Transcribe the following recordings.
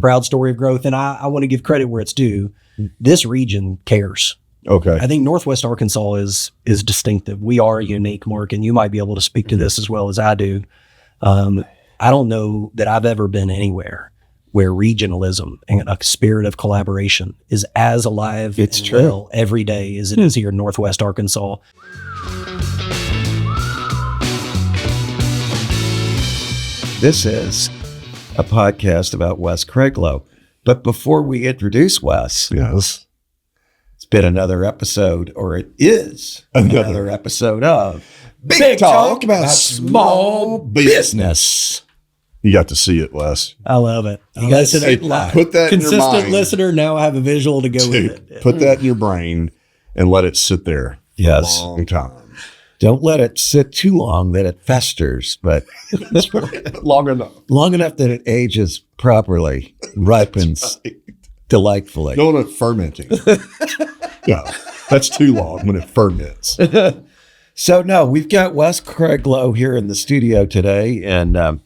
proud story of growth. And I want to give credit where it's due. This region cares. Okay. I think Northwest Arkansas is distinctive. We are a unique, Mark, and you might be able to speak to this as well as I do. I don't know that I've ever been anywhere where regionalism and a spirit of collaboration is as alive well every day as it is here in Northwest Arkansas. This is a podcast about Wes Craiglow. But before we introduce Wes, Yes. it's been another episode, or it is another episode of Big Talk about small business. You got to see it, Wes. I love it. You guys Hey, put that in your consistent mind. listener, now I have a visual to go with it. Put that in your brain and let it sit there Yes. a long time. Don't let it sit too long that it festers, but Long enough. long enough that it ages properly, ripens delightfully. Don't let it fermenting. Yeah, that's too long when it ferments. So no, we've got Wes Craiglow here in the studio today, and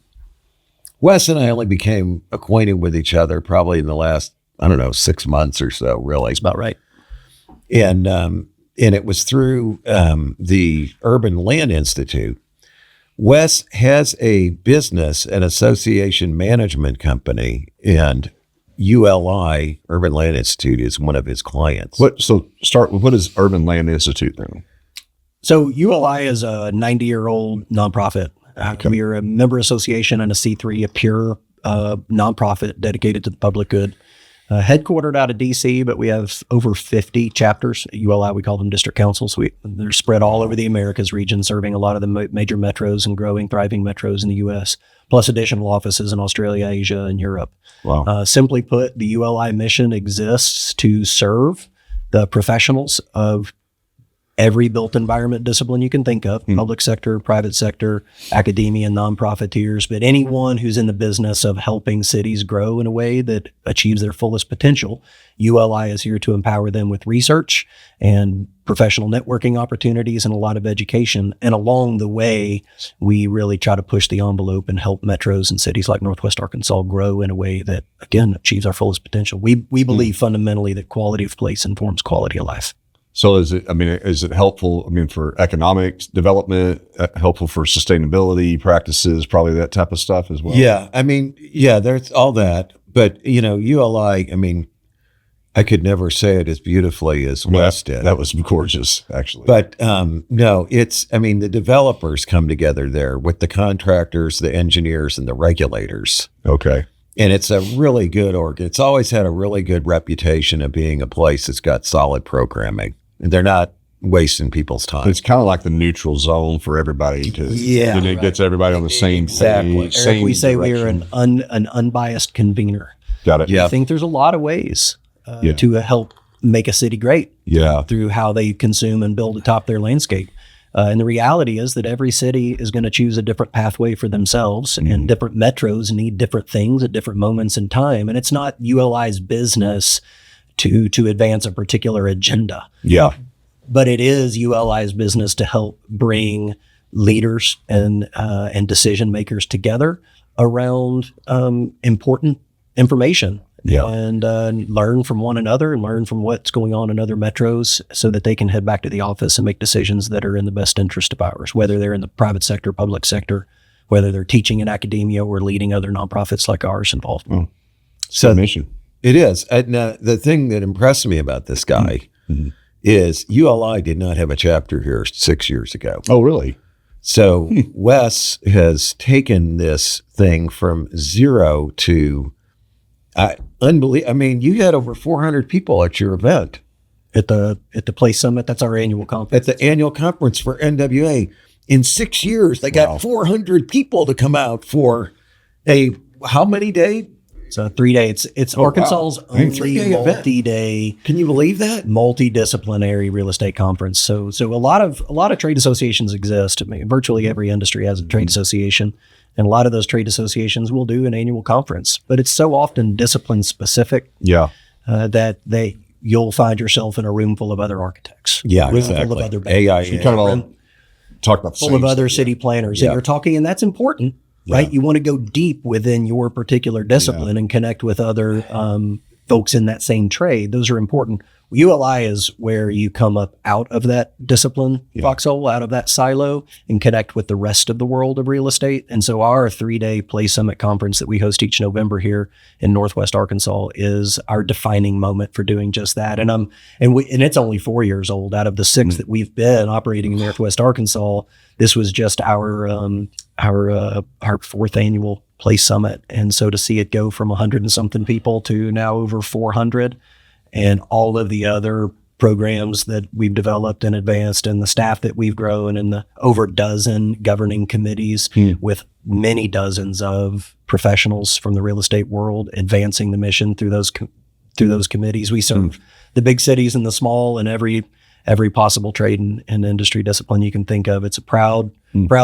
Wes and I only became acquainted with each other probably in the last, 6 months or so, really. That's about right. And it was through the Urban Land Institute. Wes has a business and association management company, and ULI, Urban Land Institute, is one of his clients. So start with, what is Urban Land Institute then? So ULI is a 90-year-old nonprofit. We are a member association and a C3, a pure nonprofit dedicated to the public good. Headquartered out of DC, but we have over 50 chapters. At ULI, we call them district councils. They're spread all over the Americas region, serving a lot of the major metros and growing, thriving metros in the U.S., plus additional offices in Australia, Asia, and Europe. Wow. Simply put, the ULI mission exists to serve the professionals of every built environment discipline you can think of, public sector, private sector, academia, non-profiteers, but anyone who's in the business of helping cities grow in a way that achieves their fullest potential. ULI is here to empower them with research and professional networking opportunities and a lot of education. And along the way, we really try to push the envelope and help metros and cities like Northwest Arkansas grow in a way that, again, achieves our fullest potential. We believe fundamentally that quality of place informs quality of life. So is it helpful, for economic development, helpful for sustainability practices, probably that type of stuff as well? Yeah, there's all that. But, ULI, I could never say it as beautifully as Wes did. That was gorgeous, actually. But no, the developers come together there with the contractors, the engineers, and the regulators. Okay. And it's a really good It's always had a really good reputation of being a place that's got solid programming. They're not wasting people's time. It's kind of like the neutral zone for everybody. It gets everybody on the same page. Eric, we say we are an unbiased convener. Got it. Yeah. I think there's a lot of ways to help make a city great through how they consume and build atop their landscape. And the reality is that every city is going to choose a different pathway for themselves, and different metros need different things at different moments in time. And it's not ULI's business to advance a particular agenda. Yeah. But it is ULI's business to help bring leaders and decision makers together around important information. Yeah. And learn from one another and learn from what's going on in other metros so that they can head back to the office and make decisions that are in the best interest of ours, whether they're in the private sector, public sector, whether they're teaching in academia or leading other nonprofits like ours involved. So mission. It is. And the thing that impressed me about this guy is ULI did not have a chapter here 6 years ago. Oh, really? So Wes has taken this thing from zero to unbelievable. You had over 400 people at your event. At the Place Summit, that's our annual conference. At the annual conference for NWA. In 6 years, they got 400 people to come out for a how many day? It's a 3-day. It's Arkansas's only multi-day. Can you believe that? Multidisciplinary real estate conference. So a lot of trade associations exist. Virtually every industry has a trade association, and a lot of those trade associations will do an annual conference. But it's so often discipline specific. That you'll find yourself in a room full of other architects. Yeah, room exactly. full of other AI. You kind of all talk about full of other city planners, and you're talking, and that's important. right? You want to go deep within your particular discipline and connect with other folks in that same trade. Those are important. ULI is where you come up out of that discipline foxhole, out of that silo, and connect with the rest of the world of real estate. And so our 3-day Play Summit conference that we host each November here in Northwest Arkansas is our defining moment for doing just that. And it's only 4 years old. Out of the 6 that we've been operating in Northwest Arkansas, this was just our 4th annual Play Summit. And so to see it go from 100 and something people to now over 400, and all of the other programs that we've developed and advanced, and the staff that we've grown, and the over a dozen governing committees with many dozens of professionals from the real estate world advancing the mission through those committees. We serve the big cities and the small, and every possible trade and industry discipline you can think of. It's a proud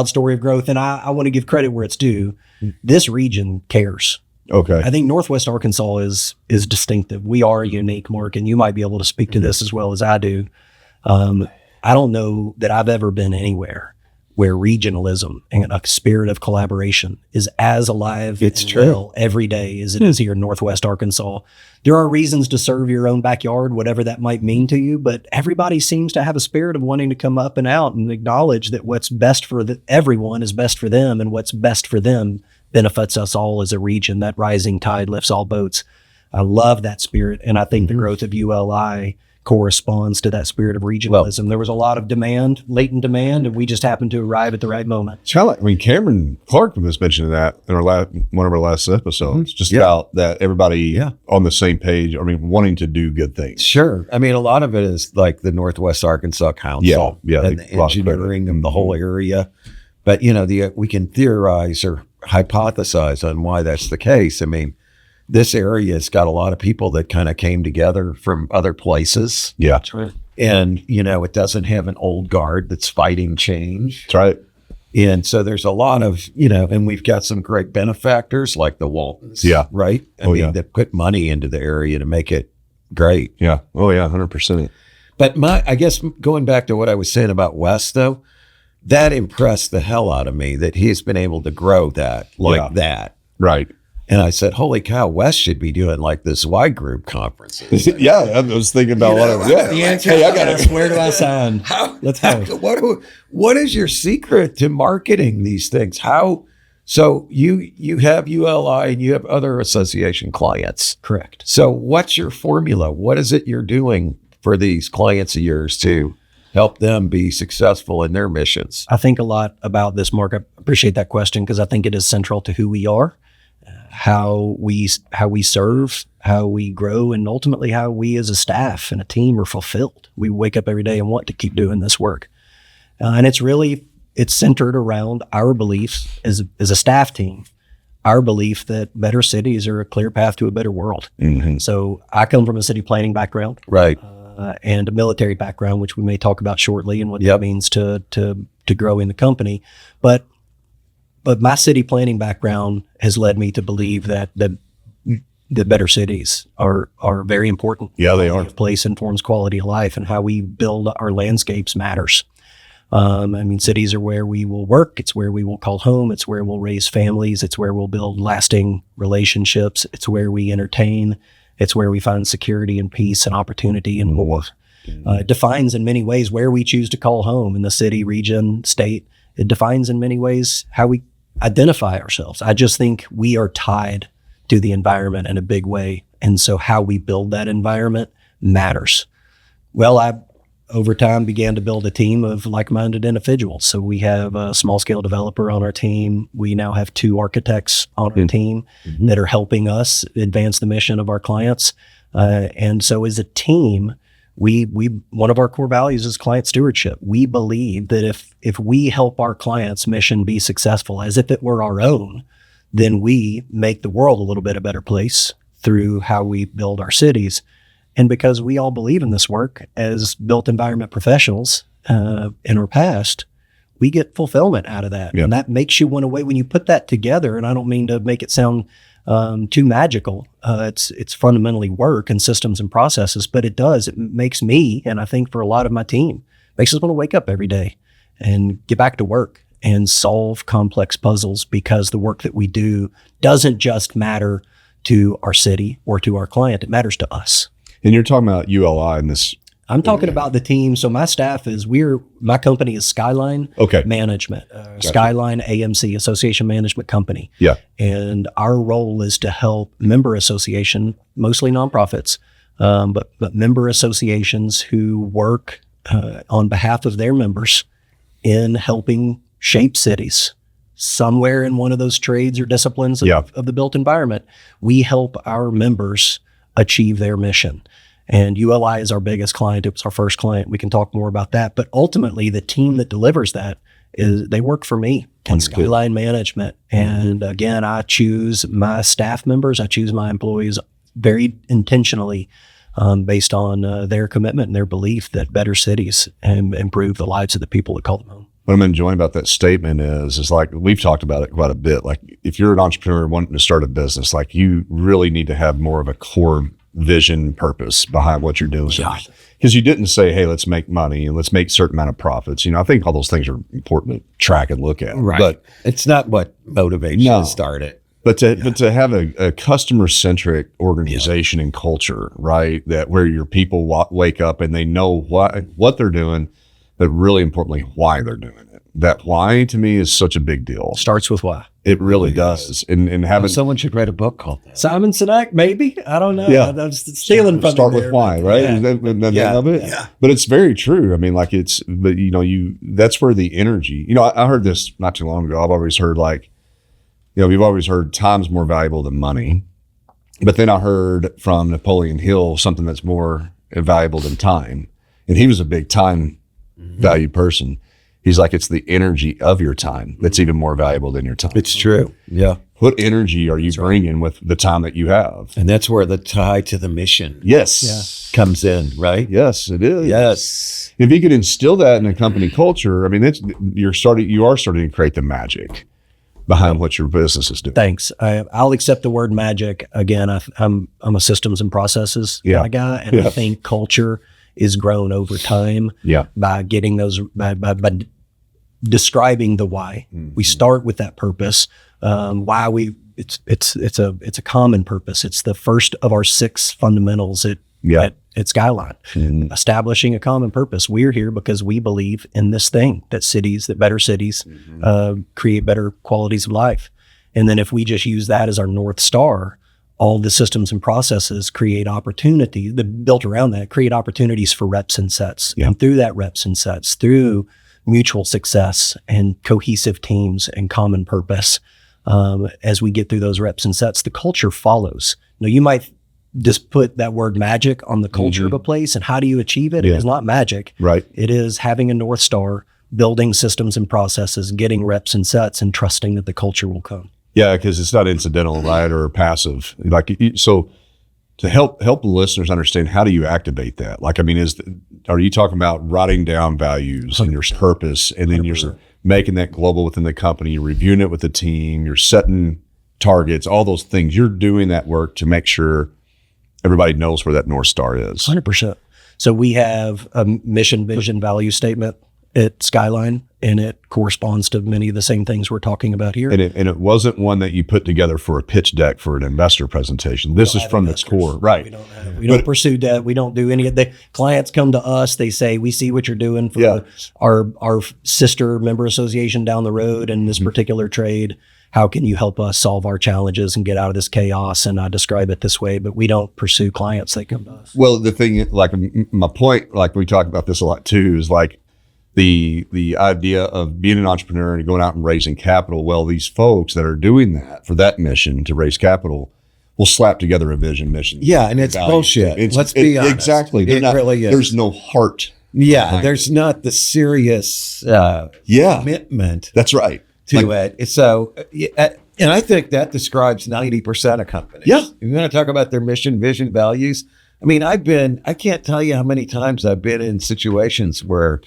story of growth, and I want to give credit where it's due. This region cares. Okay. I think Northwest Arkansas is distinctive. We are a unique market, and you might be able to speak to this as well as I do. I don't know that I've ever been anywhere where regionalism and a spirit of collaboration is as alive every day as it is here in Northwest Arkansas. There are reasons to serve your own backyard, whatever that might mean to you, but everybody seems to have a spirit of wanting to come up and out and acknowledge that what's best for everyone is best for them, and what's best for them benefits us all as a region. That rising tide lifts all boats. I love that spirit, and I think the growth of ULI corresponds to that spirit of regionalism. There was a lot of demand, latent demand, and we just happened to arrive at the right moment. It's kind of like, Cameron Clark was mentioning that in one of our last episodes, just about that everybody on the same page, wanting to do good things. Sure. A lot of it is like the Northwest Arkansas Council and the engineering of the whole area. But, we can theorize or hypothesize on why that's the case. This area has got a lot of people that kind of came together from other places. Yeah. That's right. And, it doesn't have an old guard that's fighting change. That's right. And so there's a lot of, and we've got some great benefactors like the Waltons. Yeah. Right? That put money into the area to make it great. Yeah. Oh, yeah. 100%. But I guess going back to what I was saying about Wes, though, that impressed the hell out of me that he's been able to grow that that. Right. And I said, holy cow, Wes should be doing like this Y group conferences. Yeah, I was thinking about the answer. Hey, I got it. Where do I sign? Let's go. What is your secret to marketing these things? So you have ULI and you have other association clients. Correct. So what's your formula? What is it you're doing for these clients of yours to help them be successful in their missions? I think a lot about this, Mark. I appreciate that question because I think it is central to who we are, how we serve, how we grow, and ultimately how we as a staff and a team are fulfilled. We wake up every day and want to keep doing this work. And it's centered around our beliefs as a staff team, our belief that better cities are a clear path to a better world. Mm-hmm. So I come from a city planning background. Right. And a military background, which we may talk about shortly, and what that means to grow in the company. But my city planning background has led me to believe that better cities are very important. Yeah, they are. Place informs quality of life, and how we build our landscapes matters. Cities are where we will work. It's where we will call home. It's where we'll raise families. It's where we'll build lasting relationships. It's where we entertain. It's where we find security and peace and opportunity and more. It defines in many ways where we choose to call home in the city, region, state. It defines in many ways how we identify ourselves. I just think we are tied to the environment in a big way. And so how we build that environment matters. Well, I, over time, began to build a team of like-minded individuals. So we have a small-scale developer on our team. We now have 2 architects on our team that are helping us advance the mission of our clients. And so as a team, we one of our core values is client stewardship. We believe that if we help our clients' mission be successful as if it were our own, then we make the world a little bit a better place through how we build our cities. And because we all believe in this work as built environment professionals in our past, we get fulfillment out of that. Yep. And that makes you want to wait. When you put that together, and I don't mean to make it sound too magical, it's fundamentally work and systems and processes, but it makes me, and I think for a lot of my team, makes us want to wake up every day and get back to work and solve complex puzzles, because the work that we do doesn't just matter to our city or to our client. It matters to us. And you're talking about ULI and this. I'm talking about the team. So my staff is, my company is Skyline Management, Skyline AMC, Association Management Company. Yeah. And our role is to help member association, mostly nonprofits, but member associations who work on behalf of their members in helping shape cities. Somewhere in one of those trades or disciplines of the built environment, we help our members achieve their mission. And ULI is our biggest client. It was our first client. We can talk more about that. But ultimately, the team that delivers that they work for me in Skyline Management. And again, I choose my staff members. I choose my employees very intentionally based on their commitment and their belief that better cities improve the lives of the people that call them home. What I'm enjoying about that statement is like, we've talked about it quite a bit. Like, if you're an entrepreneur wanting to start a business, like, you really need to have more of a core vision, purpose behind what you're doing. Because you didn't say, hey, let's make money and let's make a certain amount of profits. I think all those things are important to track and look at. Right. But it's not what motivates you to start it. But to have a customer-centric organization and culture, right, that where your people wake up and they know what they're doing, but really importantly, why they're doing it. That why, to me, is such a big deal. Starts with why. It really does. And having someone should write a book called that. Simon Sinek, maybe? I don't know. Yeah. I'm stealing from Start him with why, right? Yeah. Is that the name of it? Yeah. But it's very true. That's where the energy, I heard this not too long ago. I've always heard we've always heard time's more valuable than money. But then I heard from Napoleon Hill something that's more valuable than time. And he was a big time value person. He's like, it's the energy of your time that's even more valuable than your time. It's true. Yeah. What energy are you bringing with the time that you have? And that's where the tie to the mission comes in, right? Yes, it is. Yes. If you could instill that in a company culture, you are starting to create the magic behind what your business is doing. Thanks. I'll accept the word magic. Again, I'm a systems and processes kind of guy, and I think culture is grown over time by getting those by describing the why. We start with that purpose. Why it's a common purpose. It's the first of our 6 fundamentals at Skyline. Establishing a common purpose. We're here because we believe in this thing, that better cities create better qualities of life. And then if we just use that as our North Star, all the systems and processes create opportunity that built around that, create opportunities for reps and sets. And through that reps and sets, through mutual success and cohesive teams and common purpose, as we get through those reps and sets, the culture follows. You might just put that word magic on the culture of a place, and how do you achieve it? It is not magic. Right. It is having a North Star, building systems and processes, getting reps and sets, and trusting that the culture will come. Yeah, because it's not incidental, right, or passive. So to help the listeners understand, how do you activate that? Are you talking about writing down values and your purpose, and then you're making that global within the company, you're reviewing it with the team, you're setting targets, all those things. You're doing that work to make sure everybody knows where that North Star is. 100%. So we have a mission, vision, value statement at Skyline, and it corresponds to many of the same things we're talking about here. And it wasn't one that you put together for a pitch deck for an investor presentation. This is from its core. Right. We don't pursue debt. We don't do any of the clients come to us. They say, we see what you're doing for our sister member association down the road in this particular trade. How can you help us solve our challenges and get out of this chaos? And I describe it this way, but we don't pursue clients. They come to us. Well, the thing, my point, we talk about this a lot too, is the idea of being an entrepreneur and going out and raising capital. Well, these folks that are doing that for that mission to raise capital will slap together a vision, mission. Yeah, and it's bullshit. Let's be honest. Exactly. Really is. There's no heart. Yeah, there's not the serious commitment. That's right. To it. So, and I think that describes 90% of companies. Yeah. You're going to talk about their mission, vision, values. I can't tell you how many times I've been in situations where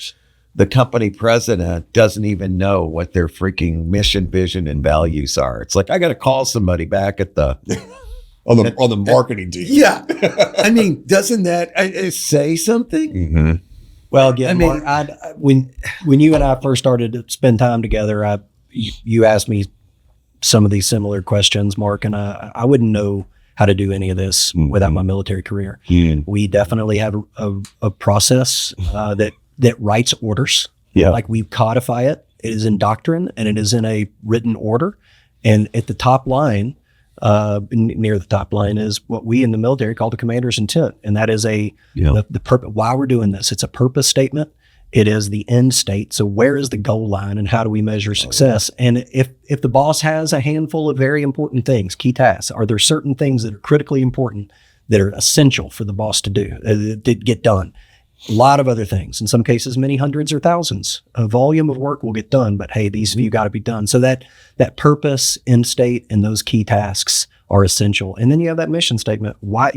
the company president doesn't even know what their freaking mission, vision, and values are. It's like, I got to call somebody back at the on the marketing team. Yeah. Doesn't that say something? Mm-hmm. Well, again, I mean- Mark, when you and I first started to spend time together, you asked me some of these similar questions, Mark, and I wouldn't know how to do any of this without my military career. We definitely have a process that writes orders. Yeah. Like we codify it. It is in doctrine and it is in a written order. And at the top line, near the top line, is what we in the military call the commander's intent, and that is the purpose. Why we're doing this? It's a purpose statement. It is the end state. So where is the goal line, and how do we measure success? And if the boss has a handful of very important things, key tasks, are there certain things that are critically important that are essential for the boss to do, to get done? A lot of other things, in some cases, many hundreds or thousands. A volume of work will get done, but hey, these of you got to be done. So that purpose, end state, and those key tasks are essential. And then you have that mission statement. Why,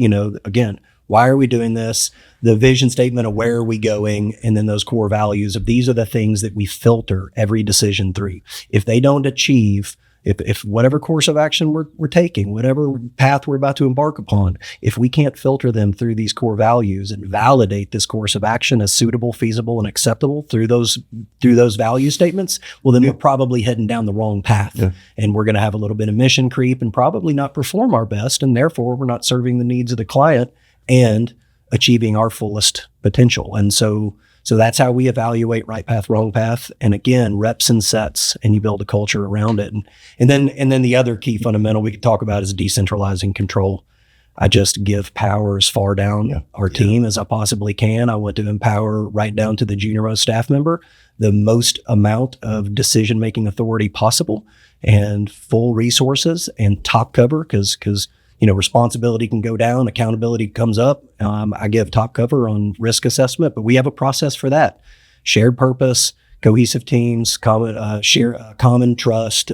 again, why are we doing this? The vision statement of where are we going? And then those core values of these are the things that we filter every decision through. If they don't achieve, if whatever course of action we're taking, whatever path we're about to embark upon, if we can't filter them through these core values and validate this course of action as suitable, feasible, and acceptable through those value statements, well, then we're probably heading down the wrong path. And we're going to have a little bit of mission creep and probably not perform our best. And therefore, we're not serving the needs of the client and achieving our fullest potential. And so that's how we evaluate right path, wrong path. And again, reps and sets, and you build a culture around it. And then the other key fundamental we could talk about is decentralizing control. I just give power as far down our team as I possibly can. I want to empower right down to the junior-most staff member the most amount of decision-making authority possible and full resources and top cover because responsibility can go down, accountability comes up. I give top cover on risk assessment, but we have a process for that. Shared purpose, cohesive teams, common trust,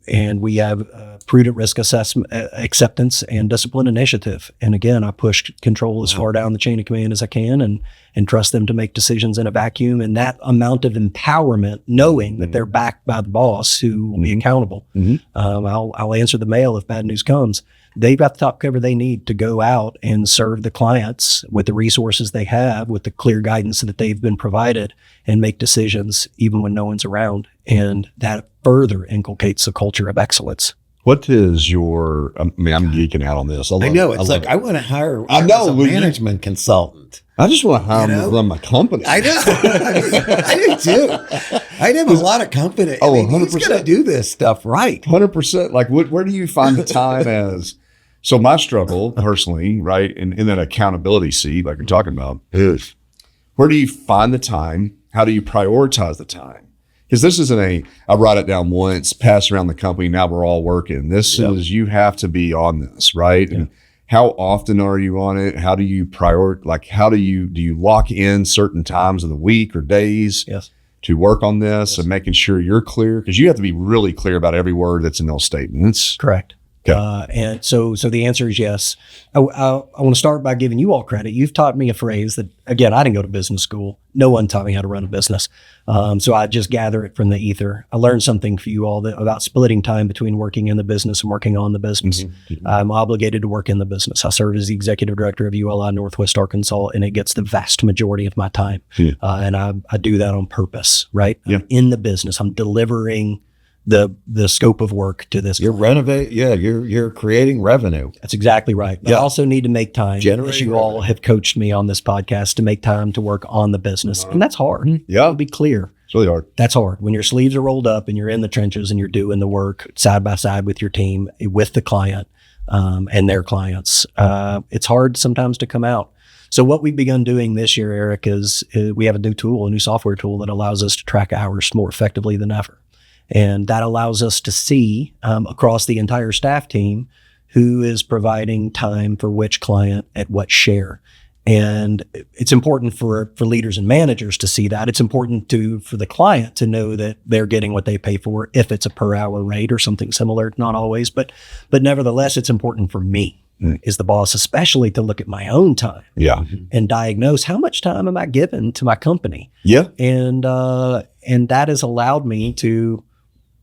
and we have prudent risk assessment, acceptance, and discipline initiative. And again, I push control as far down the chain of command as I can and trust them to make decisions in a vacuum. And that amount of empowerment, knowing that they're backed by the boss who will be accountable. I'll answer the mail if bad news comes. They've got the top cover they need to go out and serve the clients with the resources they have, with the clear guidance that they've been provided, and make decisions even when no one's around. And that further inculcates the culture of excellence. What is your, I'm geeking out on this. I know. It's like, I want to hire a management consultant. I just want to hire them to run my company. I know. I do too. I have a lot of company. Oh, 100%. He's going to do this stuff right. 100%. Like, where do you find the time as, so my struggle personally, right, in that accountability seat, like you're talking about, is where do you find the time? How do you prioritize the time? Because this isn't I write it down once, pass around the company, now we're all working. This is, you have to be on this, right? And how often are you on it? How do you prioritize? Like, do you lock in certain times of the week or days to work on this and making sure you're clear? Because you have to be really clear about every word that's in those statements. Correct. Okay. And so the answer is yes. I want to start by giving you all credit. You've taught me a phrase that, again, I didn't go to business school. No one taught me how to run a business. So I just gather it from the ether. I learned something for you all about splitting time between working in the business and working on the business. I'm obligated to work in the business. I serve as the executive director of ULI Northwest Arkansas, and it gets the vast majority of my time. And I do that on purpose, right? I'm in the business. I'm delivering the scope of work to this. You're you're creating revenue. That's exactly right. But I also need to make time, as you all have coached me on this podcast, to make time to work on the business. And that's hard. Yeah. To be clear. It's really hard. That's hard. When your sleeves are rolled up and you're in the trenches and you're doing the work side by side with your team, with the client and their clients, it's hard sometimes to come out. So what we've begun doing this year, Eric, is we have a new software tool that allows us to track hours more effectively than ever. And that allows us to see across the entire staff team who is providing time for which client at what share. And it's important for leaders and managers to see that. It's important for the client to know that they're getting what they pay for, if it's a per hour rate or something similar. Not always, but nevertheless, it's important for me as the boss, especially to look at my own time and diagnose how much time am I giving to my company. And that has allowed me to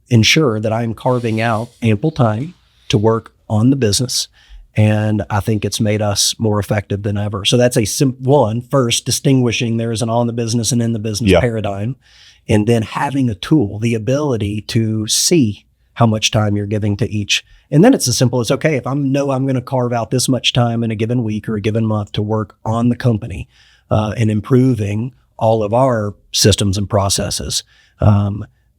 ensure that I'm carving out ample time to work on the business And I think it's made us more effective than ever. So that's first distinguishing there is an on the business and in the business paradigm. And then having a tool, the ability to see how much time you're giving to each. And then it's as simple as, okay, if I'm going to carve out this much time in a given week or a given month to work on the company and improving all of our systems and processes,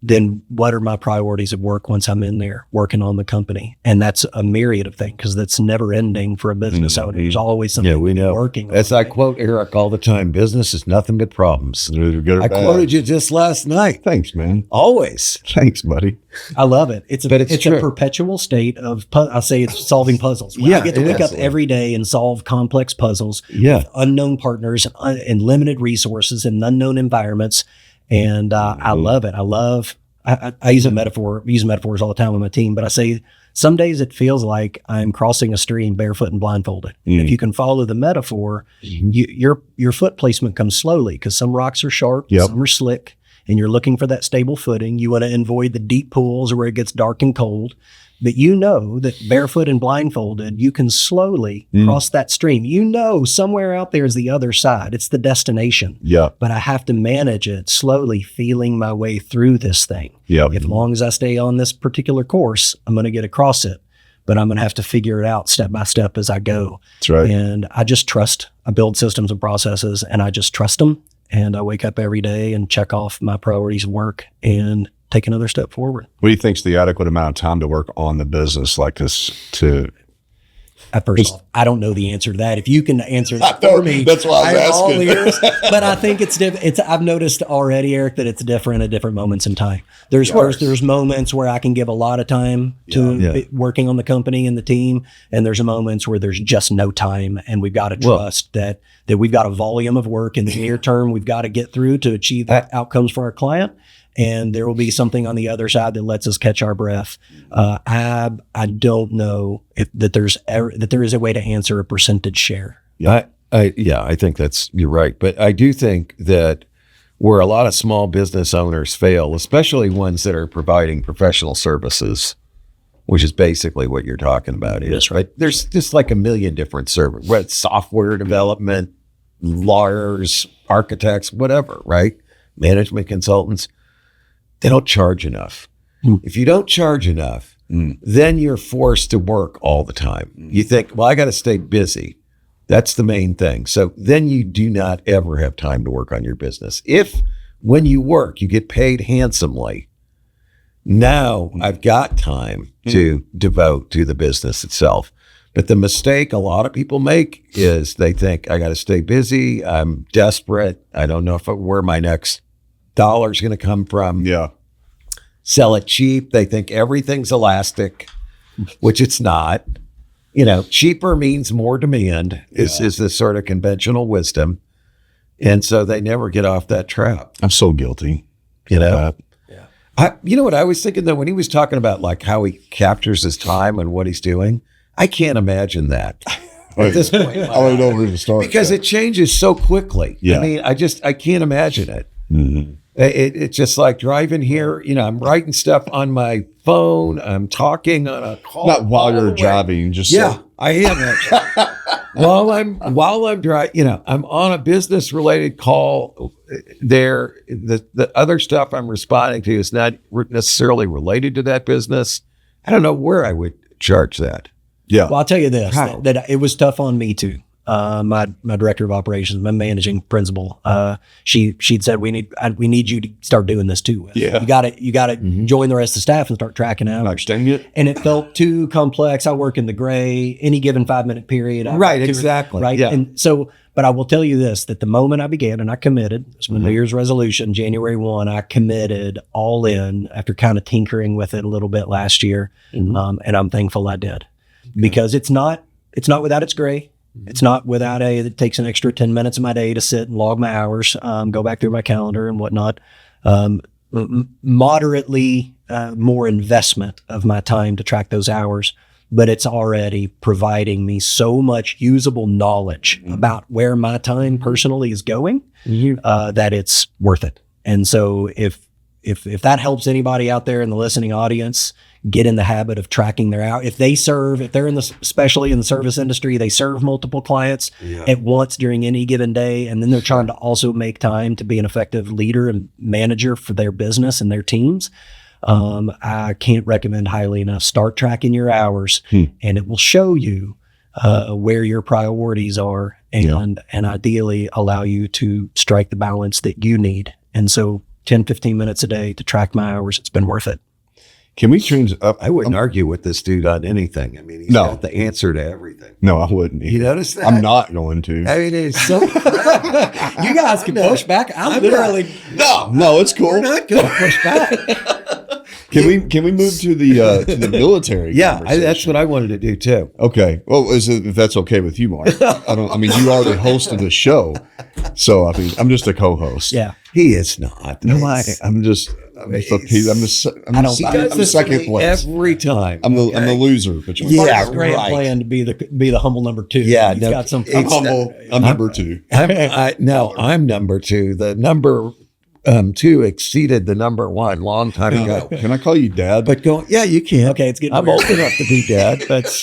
then what are my priorities of work once I'm in there working on the company? And that's a myriad of things because that's never ending for a business owner. There's always something we know. Working on. As I quote Eric all the time, business is nothing but problems. Good or I bad. quoted you just last night. Thanks, man. Always. Thanks, buddy. I love it. It's a true. perpetual state of, I say it's solving puzzles. I get to wake up every day and solve complex puzzles with unknown partners and limited resources and unknown environments. And I love it. I use metaphors all the time with my team, but I say some days it feels like I'm crossing a stream barefoot and blindfolded. If you can follow the metaphor, your foot placement comes slowly because some rocks are sharp, some are slick, and you're looking for that stable footing. You want to avoid the deep pools where it gets dark and cold. But you know that barefoot and blindfolded, you can slowly cross that stream. You know somewhere out there is the other side. It's the destination. Yeah. But I have to manage it slowly, feeling my way through this thing. Yeah. As long as I stay on this particular course, I'm going to get across it. But I'm going to have to figure it out step by step as I go. That's right. And I just trust. I build systems and processes, and I just trust them. And I wake up every day and check off my priorities of work and take another step forward. What do you think is the adequate amount of time to work on the business like this to? First off, I don't know the answer to that. If you can answer that for me, that's why I was all asking. ears. But I think it's different. I've noticed already, Eric, that it's different at different moments in time. There's moments where I can give a lot of time to working on the company and the team, and there's moments where there's just no time, and we've got to trust that we've got a volume of work in the near term we've got to get through to achieve outcomes for our client. And there will be something on the other side that lets us catch our breath. I don't know that there is a way to answer a percentage share. I think you're right. But I do think that where a lot of small business owners fail, especially ones that are providing professional services, which is basically what you're talking about, is right. There's just like a million different services, software development, lawyers, architects, whatever, right? Management consultants. They don't charge enough. If you don't charge enough, then you're forced to work all the time. You think, well, I got to stay busy. That's the main thing. So then you do not ever have time to work on your business. If when you work, you get paid handsomely, now I've got time to devote to the business itself. But the mistake a lot of people make is they think, I got to stay busy. I'm desperate. I don't know where my next dollar's going to come from. Yeah. Sell it cheap. They think everything's elastic, which it's not. Cheaper means more demand is the sort of conventional wisdom. And so they never get off that trap. I'm so guilty. You know what I was thinking though, when he was talking about like how he captures his time and what he's doing, I can't imagine that at this point. I don't know where to start. Because it changes so quickly. Yeah. I mean, I can't imagine it. Mm-hmm. It's just like driving here, I'm writing stuff on my phone. I'm talking on a call. Not while you're driving, just I am actually. while I'm driving, I'm on a business related call there. The other stuff I'm responding to is not necessarily related to that business. I don't know where I would charge that. Yeah. Well, I'll tell you this, that it was tough on me too. My director of operations, my managing principal, she'd said, we need you to start doing this too. Yeah. You got to join the rest of the staff and start tracking out. Understand it. And it felt too complex. I work in the gray, any given 5-minute period. Right. Exactly. Right. Yeah. And so, but I will tell you this, that the moment I began and I committed, it's my New Year's resolution, January 1, I committed all in after kind of tinkering with it a little bit last year. And I'm thankful I did because it's not without its gray. It's not without it takes an extra 10 minutes of my day to sit and log my hours, go back through my calendar and whatnot. Moderately more investment of my time to track those hours, but it's already providing me so much usable knowledge about where my time personally is going that it's worth it. And so if if that helps anybody out there in the listening audience, get in the habit of tracking their hours. If they're especially in the service industry, they serve multiple clients at once during any given day. And then they're trying to also make time to be an effective leader and manager for their business and their teams. I can't recommend highly enough. Start tracking your hours and it will show you where your priorities are and ideally allow you to strike the balance that you need. And so 10, 15 minutes a day to track my hours, it's been worth it. Can we change up? I wouldn't argue with this dude on anything. I mean, he's got the answer to everything. No, I wouldn't. You notice that? I'm not going to. I mean, it's so. You guys can push back. I'm literally. No, it's cool. We're not going to push back. Can we move to the military? Yeah, that's what I wanted to do too. Okay. Well, if that's okay with you, Mark. I mean, you are the host of the show, so I mean, I'm just a co-host. Yeah, he is not. No, I'm just. I'm the second place every time. I'm the loser. But Mark's great plan to be the humble number 2. Yeah, He's got some. I'm humble. I'm number 2. I'm number 2. The number 2 exceeded the number 1 long time ago. Can I call you Dad? But yeah, you can. Okay, it's getting. I'm weird. old enough to be Dad. That's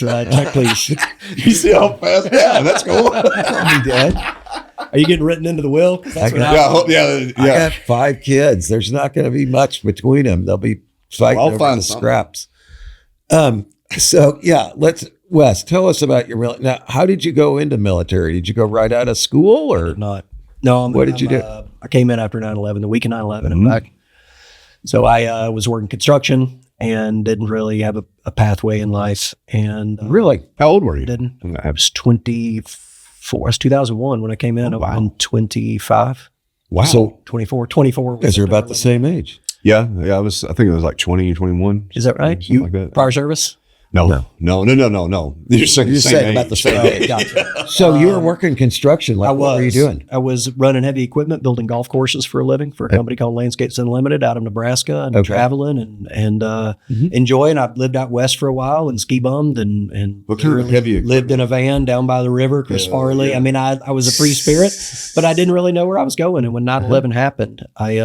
please. You see how fast? Yeah, that's cool. Call me Dad. Are you getting written into the will? I got 5 kids. There's not going to be much between them. They'll be fighting over the scraps. So yeah, Wes, tell us about your now. How did you go into military? Did you go right out of school or not? No. What did you do? I came in after 9/11, the week of 9/11, in fact. So I was working construction and didn't really have a pathway in life. And really, how old were you? I was 24. It was 2001 when I came in. I'm 25. Wow. So 24. You guys are about the same age. Yeah. I think it was like 20, 21. Is that right? You like that. Prior service? No. You're saying about the same age. Gotcha. So you were working construction. What were you doing? I was running heavy equipment, building golf courses for a living for a company called Landscapes Unlimited out of Nebraska, and traveling and enjoying. I lived out west for a while and ski bummed and lived in a van down by the river, Chris Farley. Yeah. I mean, I was a free spirit, but I didn't really know where I was going. And when 9/11 happened, I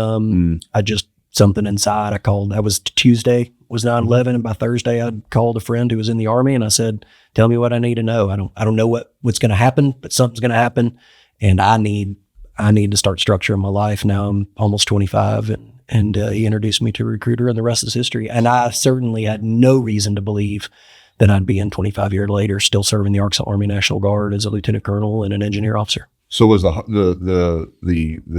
just something inside. That was Tuesday. Was 9/11, and by Thursday I called a friend who was in the Army and I said, "Tell me what I need to know. I don't know what's going to happen, but something's going to happen, and I need to start structuring my life." Now I'm almost 25, and he introduced me to a recruiter, and the rest is history. And I certainly had no reason to believe that I'd be in 25 years later still serving the Arkansas Army National Guard as a lieutenant colonel and an engineer officer. So was the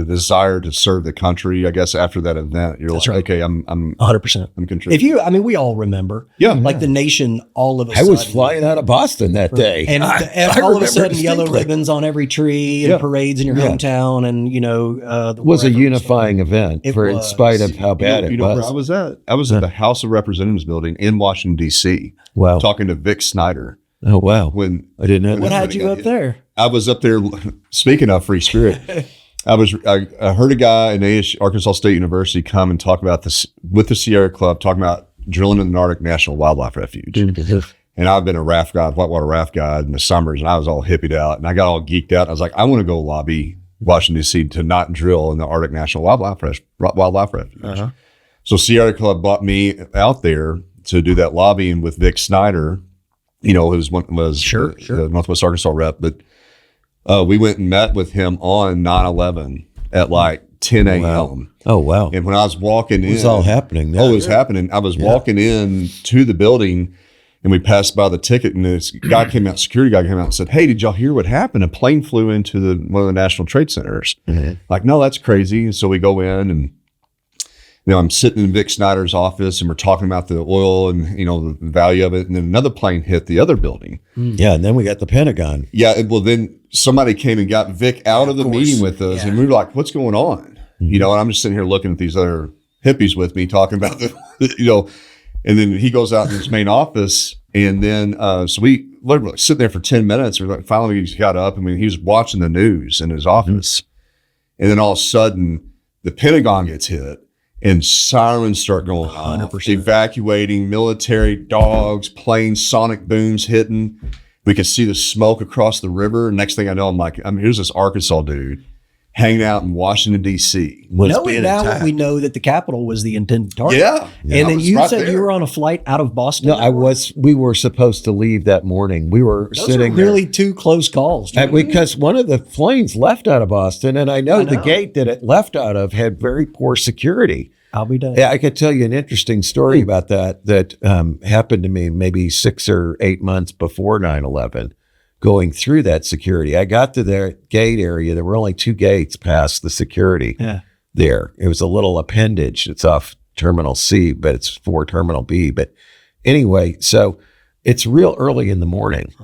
desire to serve the country, I guess, after that event? You're like, okay, I'm 100%. I'm contributing. We all remember. Yeah. Like the nation, all of a sudden. I was flying out of Boston that day. And all of a sudden, yellow ribbons on every tree and parades in your hometown. And, it was a unifying event in spite of how bad it was. Where I was at? I was at the House of Representatives building in Washington, D.C. Wow. Talking to Vic Snyder. Oh, wow. When I didn't know. What had you up there? I was up there. Speaking of free spirit, I heard a guy in Arkansas State University come and talk about this with the Sierra Club, talking about drilling in the Arctic National Wildlife Refuge. And I've been a whitewater raft guide in the summers, and I was all hippied out, and I got all geeked out. I was like, I want to go lobby Washington, D.C. to not drill in the Arctic National Wildlife Refuge. Uh-huh. So Sierra Club brought me out there to do that lobbying with Vic Snyder. It was the Northwest Arkansas rep, but we went and met with him on 9/11 at like 10 a.m. Wow. Oh, wow. And when I was walking in, it was all happening. It was happening. I was walking in to the building, and we passed by the ticket, and this security guy came out and said, "Hey, did y'all hear what happened? A plane flew into one of the National Trade Centers." Mm-hmm. Like, no, that's crazy. And so we go in, and I'm sitting in Vic Snyder's office, and we're talking about the oil and the value of it. And then another plane hit the other building. Yeah, and then we got the Pentagon. Yeah, well, then somebody came and got Vic out of the meeting with us, and we were like, "What's going on?" Mm-hmm. And I'm just sitting here looking at these other hippies with me talking about and then he goes out in his main office, and then so we literally sitting there for 10 minutes. We're like, finally he got up. He was watching the news in his office, and then all of a sudden the Pentagon gets hit. And sirens start going off, evacuating, military dogs, planes, sonic booms hitting. We could see the smoke across the river. Next thing I know, here's this Arkansas dude hanging out in Washington, D.C. Was Knowing being now, attacked. we know that the Capitol was the intended target. Yeah. And I then was you right said there. you were on a flight out of Boston. No, I was. We were supposed to leave that morning. We were Those sitting are really two close calls. there. Because one of the planes left out of Boston, and I know the know. gate that it left out of had very poor security. I'll be done. Yeah, I could tell you an interesting story about that happened to me maybe 6 or 8 months before 9/11. Going through that security, I got to the gate area. There were only 2 gates past the security. Yeah. There, it was a little appendage. It's off Terminal C, but it's for Terminal B. But anyway, so it's real early in the morning,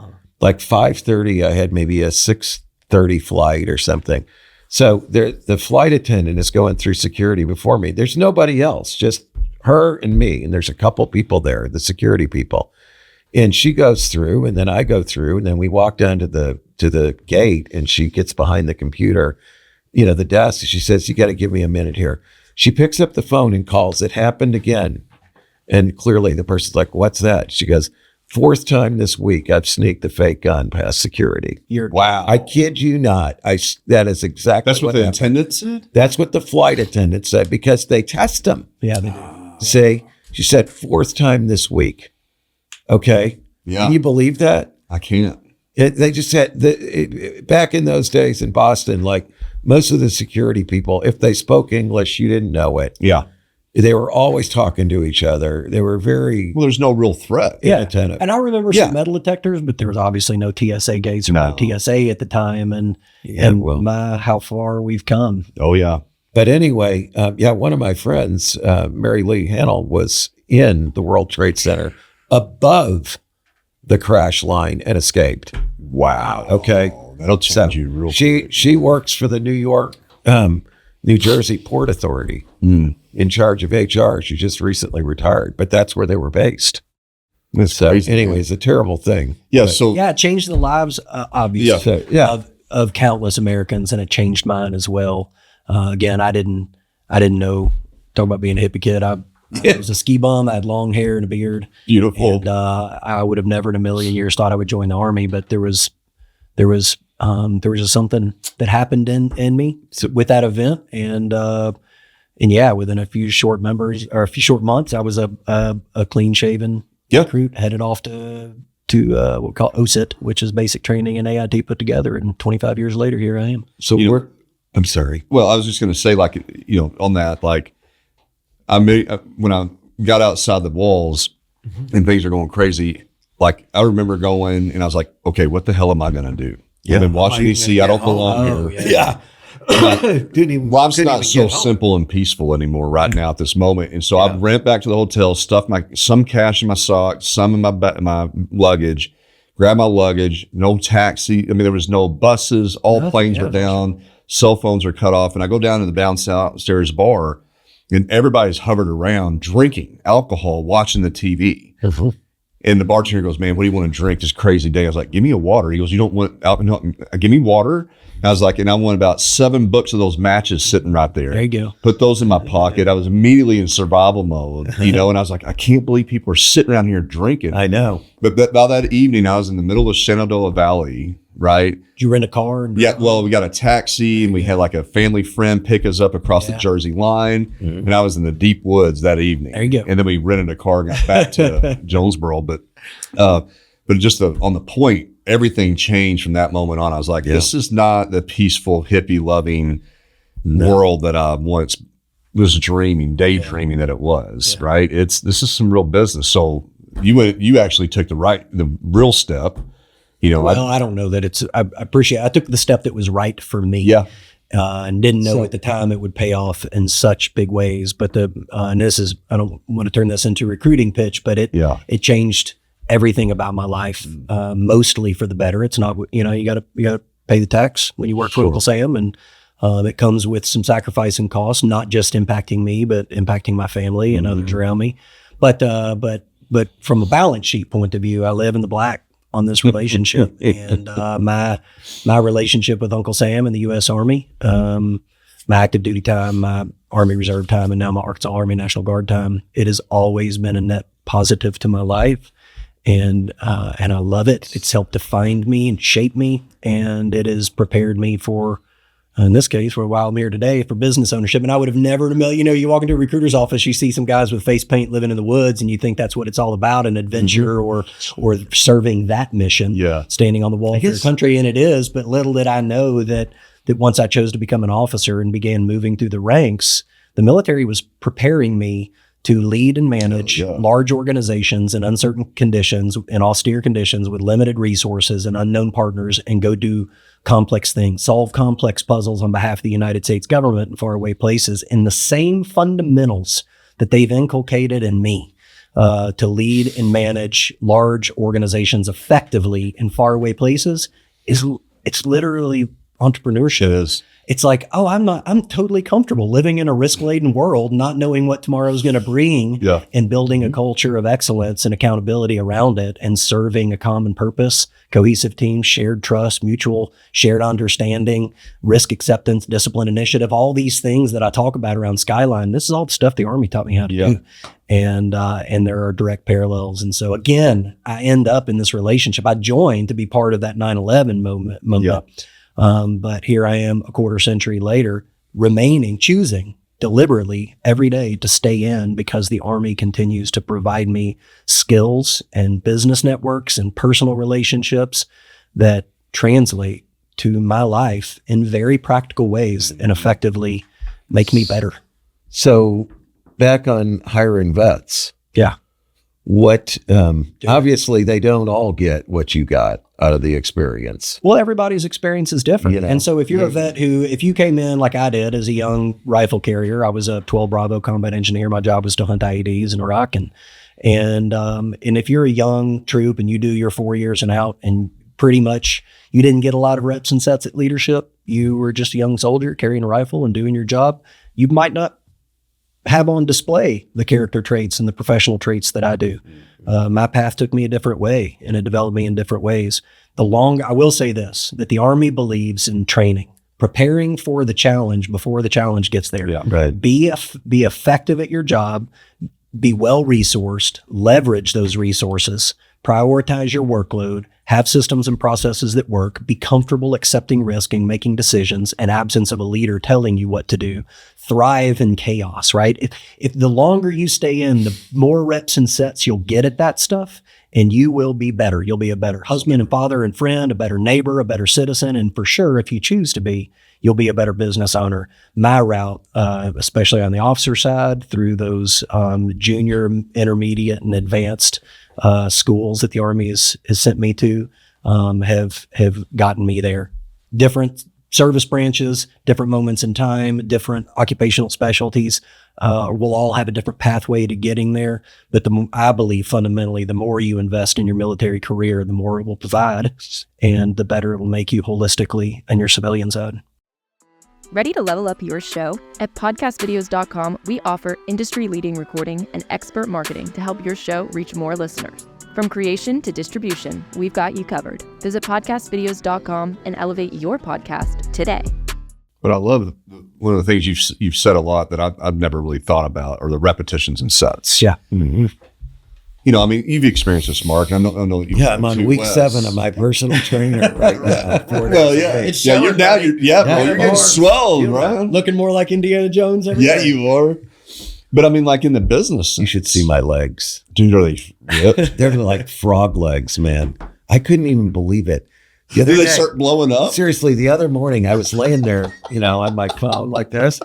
like 5:30. I had maybe a 6:30 flight or something. So the flight attendant is going through security before me. There's nobody else, just her and me. And there's a couple people there, the security people. And she goes through, and then I go through, and then we walk down to the gate, and she gets behind the computer, the desk. She says, "You got to give me a minute here." She picks up the phone and calls. It happened again. And clearly the person's like, "What's that?" She goes, "4th time this week I've sneaked the fake gun past security." Wow. I kid you not. That is exactly That's what the happened. attendant said? That's what the flight attendant said, because they test them. Yeah, they do. See, she said 4th time this week. Okay. Yeah. Can you believe that? I can't. They just said back in those days in Boston, like most of the security people, if they spoke English, you didn't know it. Yeah. They were always talking to each other. They were very Well, there's no real threat. attentive. And I remember Yeah. some metal detectors, but there was obviously no TSA gates or No. no TSA at the time. And well. how far we've come. Oh, yeah. But anyway, one of my friends, Mary Lee Hannell, was in the World Trade Center above the crash line and escaped. Wow. Okay. That'll change you real She works for the New York, New Jersey Port Authority in charge of HR. She just recently retired, but that's where they were based. That's So crazy. anyway, it's a terrible thing. Yeah. So, Yeah, it changed the lives, obviously, So, of countless Americans, and it changed mine as well. Again, I didn't know. Talk about being a hippie kid. I was a ski bum. I had long hair and a beard. beautiful. And I would have never in a million years thought I would join the Army, but there was just something that happened in me with that event, and yeah, within a few short months, I was a clean shaven recruit headed off to what we call OSIT, which is basic training and AIT put together. And 25 years later, here I am. So I'm sorry. Well, I was just going to say, like, on that, like, when I got outside the walls and things are going crazy, like, I remember going and I was like, okay, what the hell am I going to do? I'm in Washington, D.C. I don't belong here. Yeah. Life's not so simple and peaceful anymore right now at this moment. And so I went back to the hotel, stuffed some cash in my socks, some in my luggage, grabbed my luggage, no taxi. I mean, there was no buses. All planes were down. Cell phones are cut off. And I go down to the downstairs bar, and everybody's hovered around drinking alcohol, watching the TV. And the bartender goes, "Man, what do you want to drink this crazy day?" I was like, "Give me a water." He goes, "You don't want alcohol? Give me water." And I was like, and I want about 7 books of those matches sitting right there. There you go. Put those in my pocket. I was immediately in survival mode, and I was like, I can't believe people are sitting around here drinking. I know. But by that evening, I was in the middle of Shenandoah Valley, right? Did you rent a car? Yeah, well, we got a taxi, and we had like a family friend pick us up across the Jersey line, and I was in the deep woods that evening. There you go. And then we rented a car and got back to Jonesboro. But just on the point, everything changed from that moment on. I was like, this is not the peaceful, hippie loving world that I once was daydreaming that it was. Right? This is some real business. So you actually took the real step. Well, I don't know that I appreciate. I took the step that was right for me. Yeah. And didn't know at the time it would pay off in such big ways. But and this is, I don't want to turn this into a recruiting pitch, but it changed everything about my life, mostly for the better. It's not, you got to pay the tax when you work for Uncle Sam, and it comes with some sacrifice and cost, not just impacting me, but impacting my family and others around me. But from a balance sheet point of view, I live in the black on this relationship. And my relationship with Uncle Sam and the U.S. Army, my active duty time, my Army Reserve time, and now my Arkansas Army National Guard time, it has always been a net positive to my life. And I love it. It's helped define me and shape me, and it has prepared me for In this case, why I'm here today for business ownership. And I would have never in a million, you walk into a recruiter's office, you see some guys with face paint living in the woods, and you think that's what it's all about, an adventure or serving that mission, standing on the wall for the country. And it is, but little did I know that once I chose to become an officer and began moving through the ranks, the military was preparing me to lead and manage large organizations in uncertain conditions, in austere conditions, with limited resources and unknown partners, and go do complex things, solve complex puzzles on behalf of the United States government in faraway places, in the same fundamentals that they've inculcated in me to lead and manage large organizations effectively in faraway places. It's literally entrepreneurship. It's like, I'm totally comfortable living in a risk-laden world, not knowing what tomorrow is going to bring, and building a culture of excellence and accountability around it, and serving a common purpose, cohesive team, shared trust, mutual shared understanding, risk acceptance, discipline, initiative, all these things that I talk about around Skyline. This is all the stuff the Army taught me how to do. And there are direct parallels. And so again, I end up in this relationship. I joined to be part of that 9/11 moment. But here I am a quarter century later, choosing deliberately every day to stay in, because the Army continues to provide me skills and business networks and personal relationships that translate to my life in very practical ways and effectively make me better. So back on hiring vets. Obviously they don't all get what you got out of the experience. Well, everybody's experience is different. And so if you're a vet if you came in like I did as a young rifle carrier, I was a 12 Bravo combat engineer. My job was to hunt IEDs in Iraq. And if you're a young troop and you do your 4 years and out, and pretty much you didn't get a lot of reps and sets at leadership, you were just a young soldier carrying a rifle and doing your job, you might not have on display the character traits and the professional traits that I do. My path took me a different way, and it developed me in different ways. I will say this, that the Army believes in training, preparing for the challenge before the challenge gets there. Be effective at your job, be well-resourced, leverage those resources, prioritize your workload, have systems and processes that work, be comfortable accepting risk and making decisions in absence of a leader telling you what to do, thrive in chaos, right? If the longer you stay in, the more reps and sets you'll get at that stuff, and you will be better. You'll be a better husband and father and friend, a better neighbor, a better citizen, and for sure, if you choose to be, you'll be a better business owner. My route, especially on the officer side, through those junior, intermediate, and advanced schools that the Army has sent me to, have gotten me there. Different service branches, different moments in time, different occupational specialties, will all have a different pathway to getting there. But I believe fundamentally, the more you invest in your military career, the more it will provide, and the better it will make you holistically on your civilian side. Ready to level up your show? At podcastvideos.com, we offer industry-leading recording and expert marketing to help your show reach more listeners. From creation to distribution, we've got you covered. Visit podcastvideos.com and elevate your podcast today. But I love one of the things you've said a lot that I've never really thought about are the repetitions and sets. I mean, you've experienced this, Mark. I know that I'm on week 7 of my personal trainer right now. Well, you're getting swelled, right? Looking more like Indiana Jones every day. You are. But I mean, like in the business, you should see my legs. Dude, are they ripped? They're like frog legs, man. I couldn't even believe it. Do they start blowing up? Seriously, the other morning I was laying there, on my phone like this,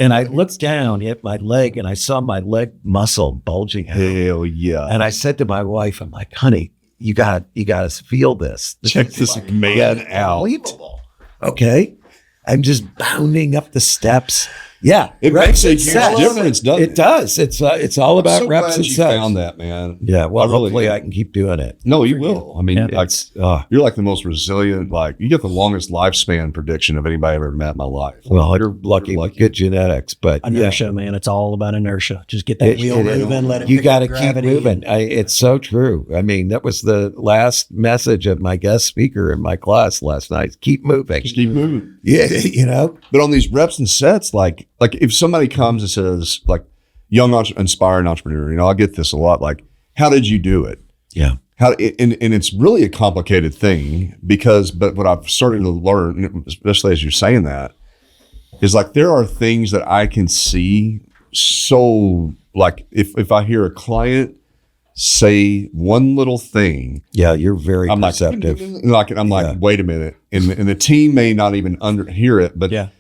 and I looked down at my leg and I saw my leg muscle bulging out. Hell yeah. And I said to my wife, I'm like, honey, you got to feel this. Check this like man out. Unbelievable. Okay. I'm just bounding up the steps. Yeah, it makes a huge difference, doesn't it? It does. It's all about reps and sets. You found that, man. Yeah, well, hopefully I can keep doing it. No, you will. I mean, you're like the most resilient. Like you get the longest lifespan prediction of anybody I've ever met in my life. Well, you're lucky with good genetics, but inertia, man. It's all about inertia. Just get that wheel moving. Let it. You got to keep moving. It's so true. I mean, that was the last message of my guest speaker in my class last night. Keep moving. Just keep moving. Yeah, But on these reps and sets, like if somebody comes and says, like, young inspiring entrepreneur, I get this a lot. Like, how did you do it? Yeah. And it's really a complicated thing but what I've started to learn, especially as you're saying that, is like there are things that I can see. So like if I hear a client say one little thing, Yeah, you're very I'm perceptive. I'm like, wait a minute, and the team may not even hear it, but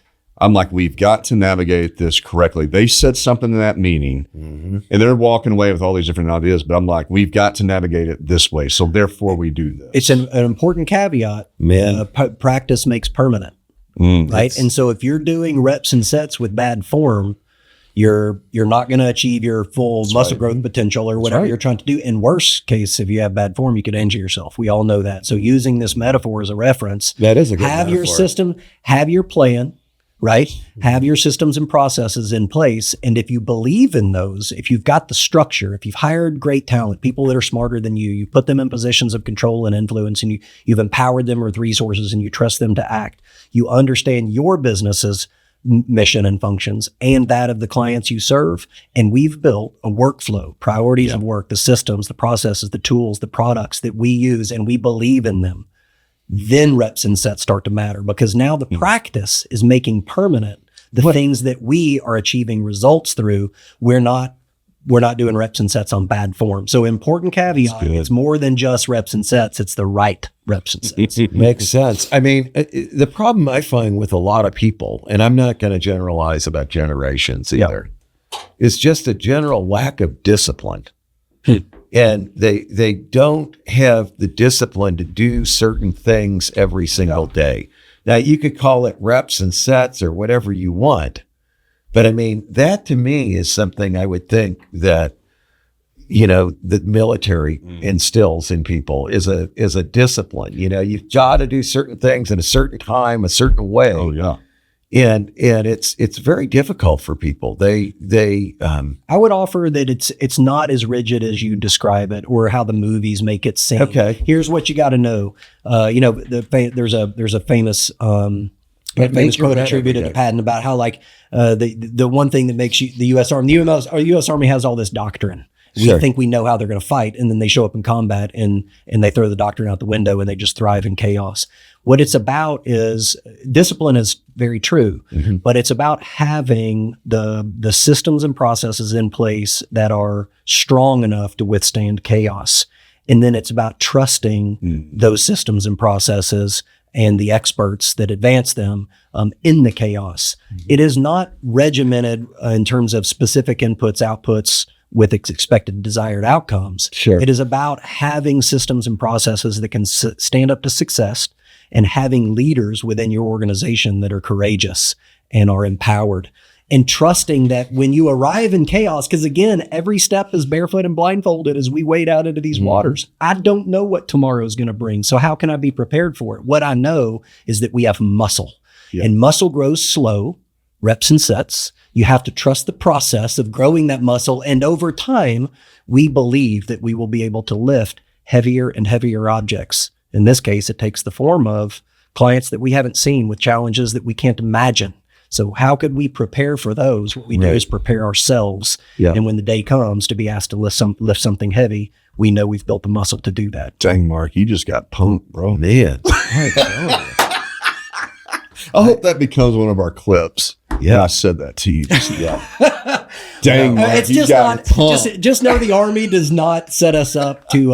I'm like, we've got to navigate this correctly. They said something in that meeting, and they're walking away with all these different ideas, but I'm like, we've got to navigate it this way. So therefore, we do this. It's an important caveat. Man. Practice makes permanent, right? And so if you're doing reps and sets with bad form, you're not going to achieve your full muscle growth potential or whatever you're trying to do. In worst case, if you have bad form, you could injure yourself. We all know that. So using this metaphor as a reference, That is a good have your metaphor. system, have your plan, right? Have your systems and processes in place. And if you believe in those, if you've got the structure, if you've hired great talent, people that are smarter than you put them in positions of control and influence, and you've empowered them with resources and you trust them to act, you understand your business's mission and functions and that of the clients you serve. And we've built a workflow, priorities of work, the systems, the processes, the tools, the products that we use, and we believe in them. Then reps and sets start to matter, because now the practice is making permanent the things that we are achieving results through. We're not doing reps and sets on bad form. So important caveat, it's more than just reps and sets. It's the right reps and sets. Makes sense. I mean, the problem I find with a lot of people, and I'm not going to generalize about generations either, is just a general lack of discipline. And they don't have the discipline to do certain things every single day. Now, you could call it reps and sets or whatever you want. But I mean, that to me is something I would think that, the military instills in people is a discipline. You've got to do certain things in a certain time, a certain way. Oh yeah. And it's very difficult for people. They I would offer that it's not as rigid as you describe it or how the movies make it seem. Okay. Here's what you got to know. There's a famous quote attributed to Patton about how the one thing that makes you the U.S. Army, the U.S. Army has all this doctrine. We think we know how they're going to fight, and then they show up in combat and they throw the doctrine out the window and they just thrive in chaos. What it's about is discipline is very true, but it's about having the systems and processes in place that are strong enough to withstand chaos. And then it's about trusting those systems and processes and the experts that advance them in the chaos. It is not regimented in terms of specific inputs, outputs with expected desired outcomes. Sure. It is about having systems and processes that can stand up to success and having leaders within your organization that are courageous and are empowered. And trusting that when you arrive in chaos, because again, every step is barefoot and blindfolded as we wade out into these waters. I don't know what tomorrow is going to bring. So how can I be prepared for it? What I know is that we have muscle, and muscle grows slow, reps and sets. You have to trust the process of growing that muscle. And over time, we believe that we will be able to lift heavier and heavier objects. In this case, it takes the form of clients that we haven't seen with challenges that we can't imagine. So how could we prepare for those? What we do is prepare ourselves. And when the day comes to be asked to lift something heavy, we know we've built the muscle to do that. Dang, Mark, you just got pumped, bro. Man. I hope that becomes one of our clips. Yeah, I said that to you. Dang, Mark, it's you just got not. pumped. Just know the Army does not set us up to.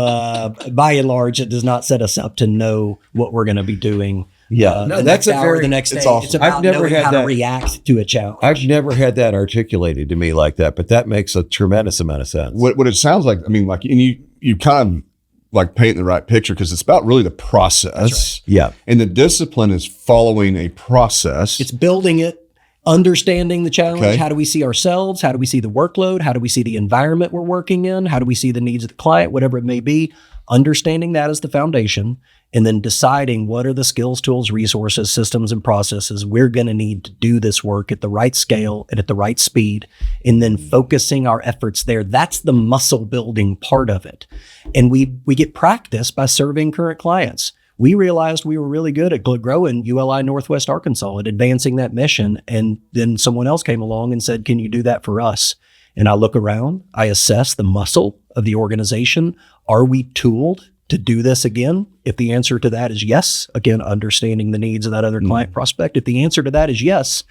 By and large, it does not set us up to know what we're going to be doing. No, the that's next hour, the next day. it's awesome. It's about I've never knowing had how that. to react to a challenge. I've never had that articulated to me like that, but that makes a tremendous amount of sense. What it sounds like, I mean, like, and you kind of like painting the right picture, because it's about really the process. Yeah. And the discipline is following a process. It's building it, understanding the challenge. Okay. How do we see ourselves? How do we see the workload? How do we see the environment we're working in? How do we see the needs of the client, whatever it may be? Understanding that as the foundation, and then deciding what are the skills, tools, resources, systems, and processes we're going to need to do this work at the right scale and at the right speed, and then focusing our efforts there. That's the muscle building part of it. And we get practice by serving current clients. We realized we were really good at growing ULI Northwest Arkansas, at advancing that mission. And then someone else came along and said, can you do that for us? And I look around, I assess the muscle of the organization. Are we tooled to do this again? If the answer to that is yes, again, understanding the needs of that other client prospect. If the answer to that is yes,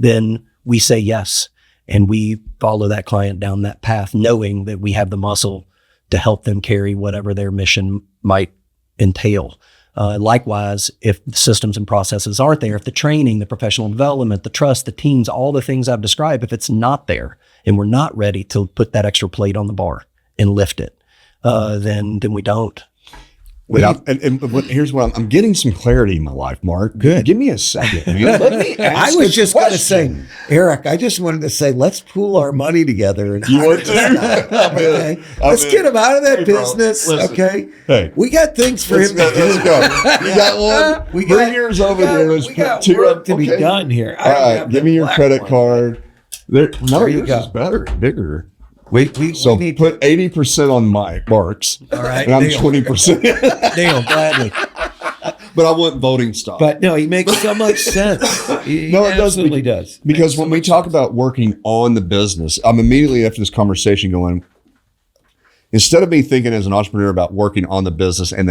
then we say yes. And we follow that client down that path, knowing that we have the muscle to help them carry whatever their mission might entail. Likewise, if the systems and processes aren't there, if the training, the professional development, the trust, the teams, all the things I've described, if it's not there and we're not ready to put that extra plate on the bar and lift it, then we don't. Here's what I'm getting some clarity in my life, Mark. Good. Give me a second. Man. Let me ask I was just going to question. say, Eric, I just wanted to say, let's pool our money together. And You want to? okay. Let's get him out of that business. Listen. Okay. Hey. We got things for him to do. Let's go. You got one? Bring yours over there. Let's we got put two work up. to be done here. All right. Give me your credit card. There you yours go. is better, bigger. We So need put 80% on Mark's. All right, And I'm deal. 20%. Deal, gladly. But I want voting stock. But no, he makes so much sense. He No, it does. absolutely does. Because when we talk about working on the business, I'm immediately after this conversation going, instead of me thinking as an entrepreneur about working on the business and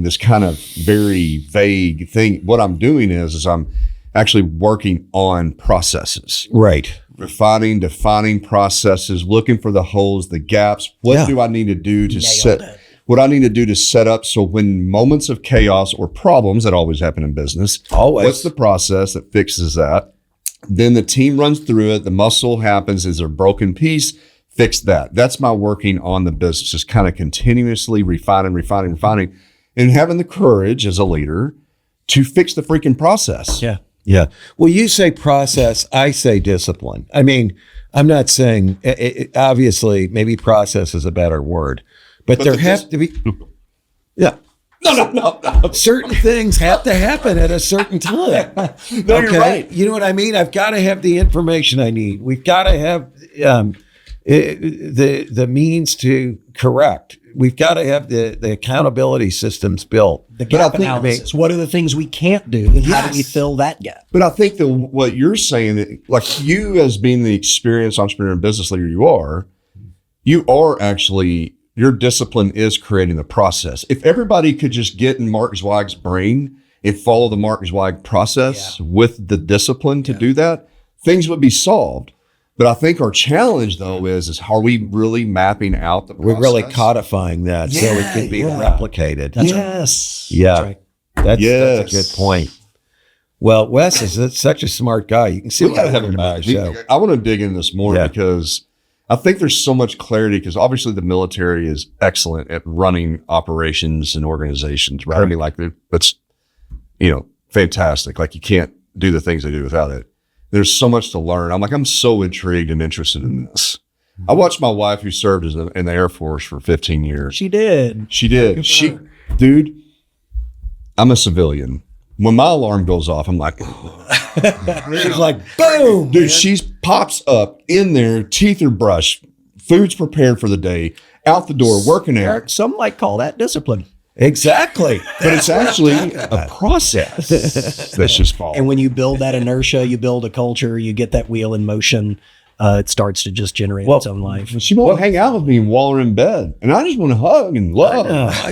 this kind of very vague thing, what I'm doing is I'm actually working on processes. Right. Refining, defining processes, looking for the holes, the gaps. What do I need to do to set up so when moments of chaos or problems that always happen in business, what's the process that fixes that? Then the team runs through it. The muscle happens. Is there a broken piece? Fix that. That's my working on the business, just kind of continuously refining, and having the courage as a leader to fix the freaking process. Yeah. Yeah. Well, you say process, I say discipline. I mean, I'm not saying, obviously, maybe process is a better word, but there have to be, yeah. No. Certain things have to happen at a certain time. No, you're right. You know what I mean? I've got to have the information I need. We've got to have the means to correct. We've got to have the accountability systems built. The gap analysis. What are the things we can't do? And how do we fill that gap? But I think what you're saying, like you as being the experienced entrepreneur and business leader you are actually, your discipline is creating the process. If everybody could just get in Mark Zweig's brain and follow the Mark Zweig process with the discipline to do that, things would be solved. But I think our challenge, though, is are we really mapping out the process? We're really codifying that so it can be replicated. Yes. Yeah. That's a good point. Well, Wes is such a smart guy. You can see We got to have him back. I want to dig into this more because I think there's so much clarity because obviously the military is excellent at running operations and organizations, right? I mean, like that's, fantastic. Like you can't do the things they do without it. There's so much to learn. I'm so intrigued and interested in this. I watched my wife, who served in the Air Force for 15 years. She did. Dude, I'm a civilian. When my alarm goes off, I'm like, she's like, boom. Dude, she pops up in there, teeth are brushed, food's prepared for the day, out the door, working out. Some might call that discipline. Exactly. But it's actually a process that's just following. And when you build that inertia, you build a culture, you get that wheel in motion, it starts to just generate its own life. She won't hang out with me while we're in bed. And I just want to hug and love.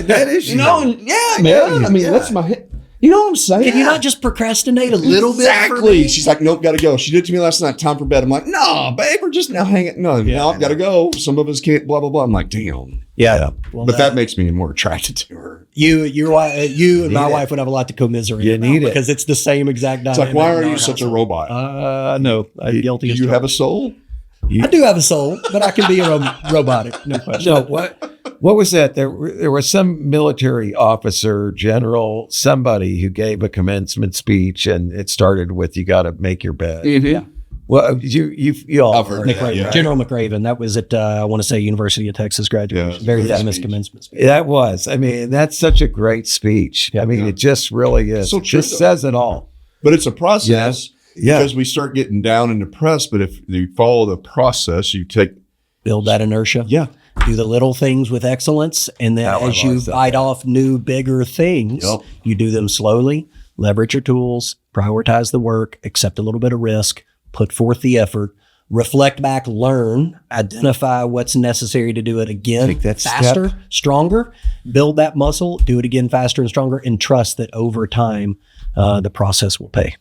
That is, man. I mean, that's my... You know what I'm saying? Can you not just procrastinate a little bit? Exactly. She's like, nope, got to go. She did it to me last night. Time for bed. I'm like, no, babe, we're just now hanging. No, I've got to go. Some of us can't. Blah blah blah. I'm like, damn. Yeah. Well, but that makes me more attracted to her. You and my wife would have a lot to commiserate. You need it because it's the same exact dynamic. It's like, why are you such a robot? No, I'm guilty. Do you have a soul? I do have a soul, but I can be robotic. No question. No, what was that? There was some military officer, general, somebody who gave a commencement speech, and it started with, "You got to make your bed." Mm-hmm. Yeah. Well, you all heard that, yeah. General McRaven. That was at I want to say University of Texas graduation. Yeah, very famous commencement speech. That was. I mean, that's such a great speech. I mean, it just really is. So it just says it all. But it's a process. Yeah. Because we start getting down and depressed. But if you follow the process, you build that inertia. Yeah. Do the little things with excellence. And then as you bite off new, bigger things, you do them slowly, leverage your tools, prioritize the work, accept a little bit of risk, put forth the effort, reflect back, learn, identify what's necessary to do it again. Take that faster, stronger, build that muscle, do it again faster and stronger, and trust that over time, the process will pay.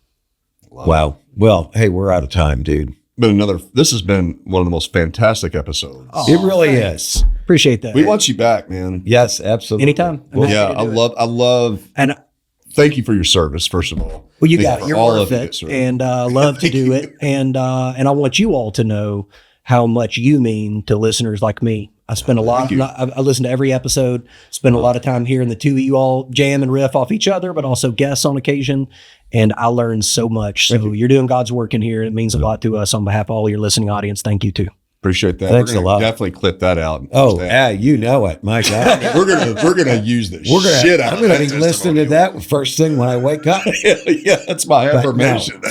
Wow. Well, hey, we're out of time, dude. This has been one of the most fantastic episodes. It really is. Appreciate that. We want you back, man. Yes, absolutely. Anytime. I'm happy Yeah, to I do it. love, And thank you for your service, first of all. well, you Thank got for it. You're all worth of it, sir. and love to do it. And I want you all to know how much you mean to listeners like me. I spend a lot. I listen to every episode. Spend a lot of time hearing the two of you all jam and riff off each other, but also guests on occasion. And I learned so much. So you're doing God's work in here. It means a lot to us. On behalf of all your listening audience, thank you too. Appreciate that. Thanks We're gonna a lot. Definitely clip that out. Oh, yeah, you know it. My God. we're gonna use the shit out. I'm going to be listening to that first thing when I wake up. Yeah, that's my affirmation.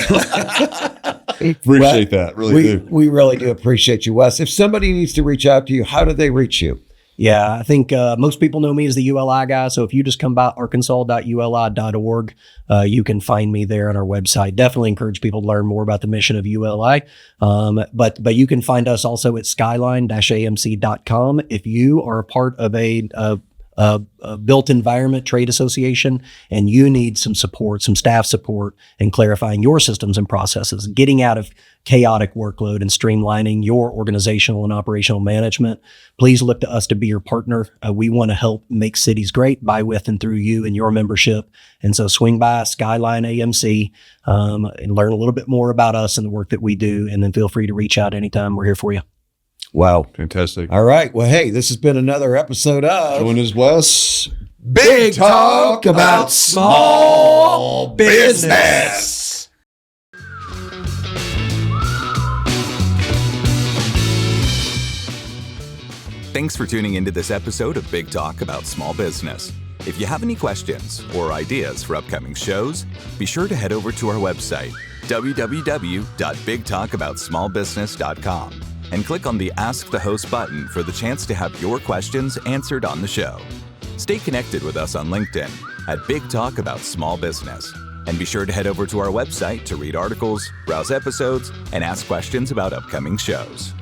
Appreciate that. Really do. We really do appreciate you, Wes. If somebody needs to reach out to you, how do they reach you? Yeah, I think most people know me as the ULI guy. So if you just come by arkansas.uli.org, you can find me there on our website. Definitely encourage people to learn more about the mission of ULI. But you can find us also at skyline-amc.com. If you are a part of a built environment trade association and you need some support, some staff support in clarifying your systems and processes, getting out of chaotic workload and streamlining your organizational and operational management, please look to us to be your partner. We want to help make cities great by, with, and through you and your membership. And so swing by Skyline AMC and learn a little bit more about us and the work that we do. And then feel free to reach out anytime. We're here for you. Wow. Fantastic. All right. Well, hey, this has been another episode of Join us, Wes. Big Talk About Small Business. Thanks for tuning into this episode of Big Talk About Small Business. If you have any questions or ideas for upcoming shows, be sure to head over to our website, www.bigtalkaboutsmallbusiness.com, and click on the Ask the Host button for the chance to have your questions answered on the show. Stay connected with us on LinkedIn at Big Talk About Small Business. And be sure to head over to our website to read articles, browse episodes, and ask questions about upcoming shows.